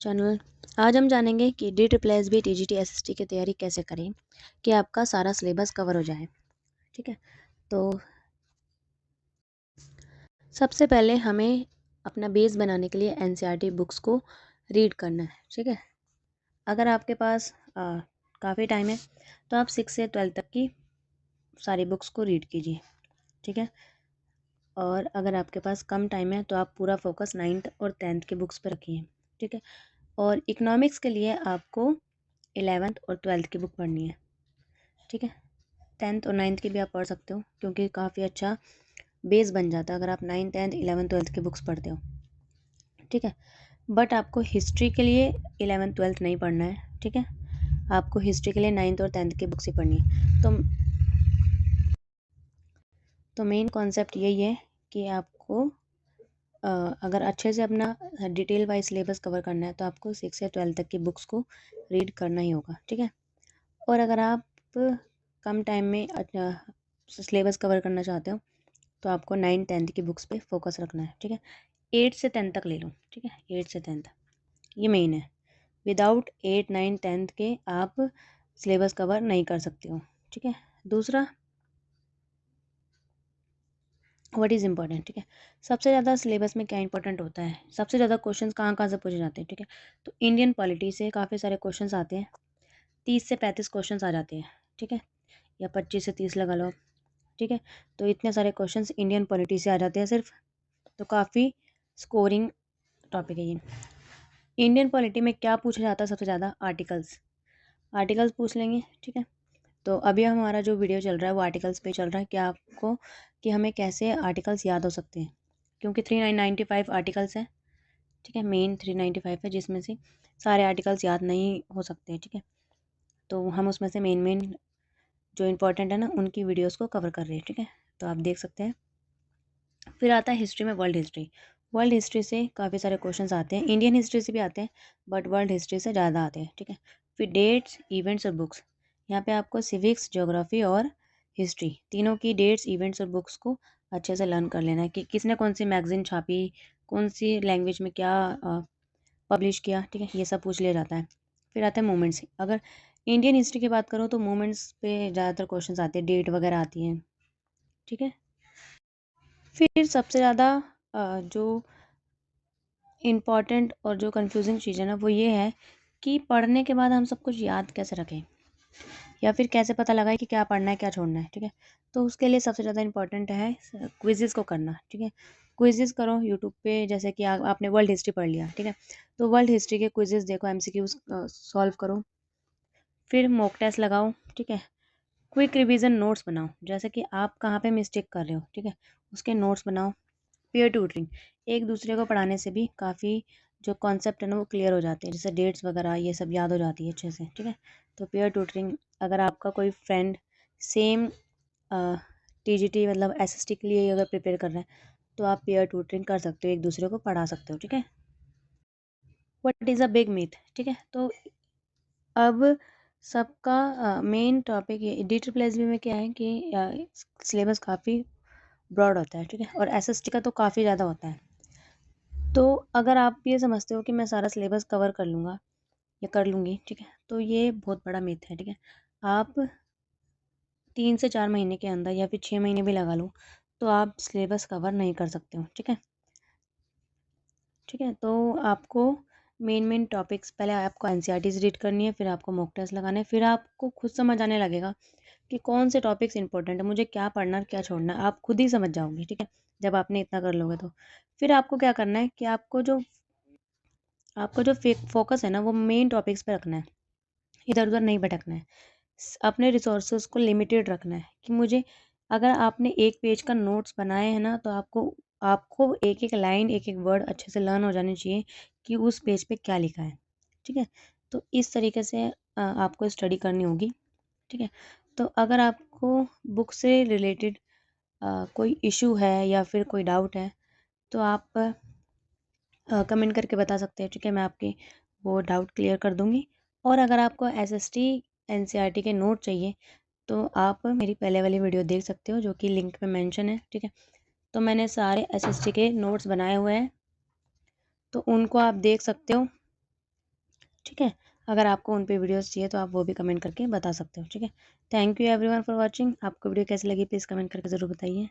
Channel. आज हम जानेंगे कि D triple S B T G T S S T की तैयारी कैसे करें कि आपका सारा सिलेबस कवर हो जाए। ठीक है, तो सबसे पहले हमें अपना बेस बनाने के लिए N C R T books को रीड करना है। ठीक है, अगर आपके पास काफ़ी टाइम है तो आप 6 से 12 तक की सारी बुक्स को रीड कीजिए। ठीक है, और अगर आपके पास कम टाइम है तो आप पूरा फोकस 9th और 10th की बुक्स पर रखिए। ठीक है, और इकोनॉमिक्स के लिए आपको 11th और 12th की बुक पढ़नी है। ठीक है, 10th और 9th की भी आप पढ़ सकते हो क्योंकि काफ़ी अच्छा बेस बन जाता है अगर आप 9th 10th 11th 12th की बुक्स पढ़ते हो। ठीक है, बट आपको हिस्ट्री के लिए 11th 12th नहीं पढ़ना है। ठीक है, आपको हिस्ट्री के लिए 9th और 10th की बुक्स ही पढ़नी है। तो मेन कॉन्सेप्ट यही है कि आपको अगर अच्छे से अपना डिटेल वाइज सिलेबस कवर करना है तो आपको 6 से 12 तक की बुक्स को रीड करना ही होगा। ठीक है, और अगर आप कम टाइम में सिलेबस कवर करना चाहते हो तो आपको 9th 10th की बुक्स पे फोकस रखना है। ठीक है, 8 से 10 तक ले लो। ठीक है, 8 से 10 ये मेन है। विदाउट 8 9 10 के आप सिलेबस कवर नहीं कर सकते हो। ठीक है, दूसरा व्हाट इज़ इंपॉर्टेंट। ठीक है, सबसे ज़्यादा सिलेबस में क्या इंपॉर्टेंट होता है, सबसे ज़्यादा क्वेश्चंस कहाँ कहाँ से पूछे जाते हैं। ठीक है, तो इंडियन पॉलिटी से काफ़ी सारे क्वेश्चंस आते हैं, 30 से 35 क्वेश्चंस आ जाते हैं। ठीक है, या 25 से 30 लगा लो। ठीक है, तो इतने सारे क्वेश्चंस इंडियन पॉलिटी से आ जाते हैं सिर्फ, तो काफ़ी स्कोरिंग टॉपिक है ये। इंडियन पॉलिटी में क्या पूछा जाता है सबसे ज़्यादा, आर्टिकल्स। आर्टिकल्स पूछ लेंगे। ठीक है, तो अभी हमारा जो वीडियो चल रहा है वो आर्टिकल्स पे चल रहा है कि आपको कि हमें कैसे आर्टिकल्स याद हो सकते हैं, क्योंकि 395 आर्टिकल्स हैं। ठीक है, मेन 395 है जिसमें से सारे आर्टिकल्स याद नहीं हो सकते। ठीक है, तो हम उसमें से मेन मेन जो इंपॉर्टेंट है ना उनकी वीडियोस को कवर कर रहे हैं। ठीक है, तो आप देख सकते हैं। फिर आता है हिस्ट्री में वर्ल्ड हिस्ट्री। वर्ल्ड हिस्ट्री से काफ़ी सारे क्वेश्चंस आते हैं, इंडियन हिस्ट्री से भी आते हैं बट वर्ल्ड हिस्ट्री से ज़्यादा आते हैं। ठीक है, फिर डेट्स इवेंट्स और बुक्स। यहाँ पे आपको सिविक्स ज्योग्राफी और हिस्ट्री तीनों की डेट्स इवेंट्स और बुक्स को अच्छे से लर्न कर लेना है कि किसने कौन सी मैगजीन छापी, कौन सी लैंग्वेज में क्या पब्लिश किया। ठीक है, ये सब पूछ लिया जाता है। फिर आते हैं मूवमेंट्स। अगर इंडियन हिस्ट्री की बात करो तो मूवमेंट्स पे ज़्यादातर क्वेश्चंस आते हैं, डेट वगैरह आती हैं। ठीक है, फिर सबसे ज़्यादा जो इम्पॉर्टेंट और जो कंफ्यूजिंग चीज़ है ना वो ये है कि पढ़ने के बाद हम सब कुछ याद कैसे रखें, या फिर कैसे पता लगाए कि क्या पढ़ना है क्या छोड़ना है। ठीक है, तो उसके लिए सबसे ज़्यादा इम्पॉर्टेंट है क्विज़ेस को करना। ठीक है, क्विज़ेस करो यूट्यूब पे, जैसे कि आपने वर्ल्ड हिस्ट्री पढ़ लिया। ठीक है, तो वर्ल्ड हिस्ट्री के क्विज़ेस देखो, एमसीक्यूज सॉल्व करो, फिर मॉक टेस्ट लगाओ। ठीक है, क्विक रिवीजन नोट्स बनाओ, जैसे कि आप कहाँ पे मिस्टेक कर रहे हो। ठीक है, उसके नोट्स बनाओ। पीयर ट्यूटरिंग, एक दूसरे को पढ़ाने से भी काफ़ी जो कॉन्सेप्ट है ना वो क्लियर हो जाते हैं, जैसे डेट्स वगैरह ये सब याद हो जाती है अच्छे से। ठीक है, तो पीयर ट्यूटरिंग, अगर आपका कोई फ्रेंड सेम टीजीटी मतलब एसएसटी के लिए अगर प्रिपेयर कर रहा है तो आप पीयर ट्यूटरिंग कर सकते हो, एक दूसरे को पढ़ा सकते हो। ठीक है, what is a big myth. ठीक है, तो अब सबका main topic D triple S B में क्या है कि सिलेबस काफ़ी ब्रॉड होता है। ठीक है, और एसएसटी का तो काफ़ी ज़्यादा होता है। तो अगर आप ये समझते हो कि मैं सारा सिलेबस कवर कर लूँगा या कर लूँगी, ठीक है, तो ये बहुत बड़ा मिथ है। ठीक है, आप 3 से 4 महीने के अंदर या फिर 6 महीने भी लगा लो तो आप सिलेबस कवर नहीं कर सकते हो। ठीक है, ठीक है, तो आपको मेन मेन टॉपिक्स पहले आपको एनसीईआरटीज़ रीड करनी है, फिर आपको मॉक टेस्ट लगाना है, फिर आपको खुद समझ आने लगेगा कि कौन से टॉपिक्स इंपॉर्टेंट है, मुझे क्या पढ़ना है क्या छोड़ना है, आप खुद ही समझ जाओगे। ठीक है, जब आपने इतना कर लोगे तो फिर आपको क्या करना है कि आपको जो फोकस है ना वो मेन टॉपिक्स पे रखना है, इधर उधर नहीं भटकना है। अपने रिसोर्सेज को लिमिटेड रखना है कि मुझे, अगर आपने एक पेज का नोट्स बनाए हैं ना तो आपको आपको एक एक लाइन एक एक वर्ड अच्छे से लर्न हो जाने चाहिए कि उस पेज पे क्या लिखा है। ठीक है, तो इस तरीके से आपको स्टडी करनी होगी। ठीक है, तो अगर आपको बुक से रिलेटेड कोई इशू है या फिर कोई डाउट है तो आप कमेंट करके बता सकते हैं। ठीक है, मैं आपके वो डाउट क्लियर कर दूँगी। और अगर आपको एसएसटी एनसीईआरटी के नोट चाहिए तो आप मेरी पहले वाली वीडियो देख सकते हो जो कि लिंक पे मेंशन है। ठीक है, तो मैंने सारे एसएसटी के नोट्स बनाए हुए हैं तो उनको आप देख सकते हो। ठीक है। अगर आपको उन पे वीडियोस चाहिए तो आप वो भी कमेंट करके बता सकते हो। ठीक है। Thank you everyone for watching. आपको वीडियो कैसी लगी प्लीज़ कमेंट करके ज़रूर बताइए।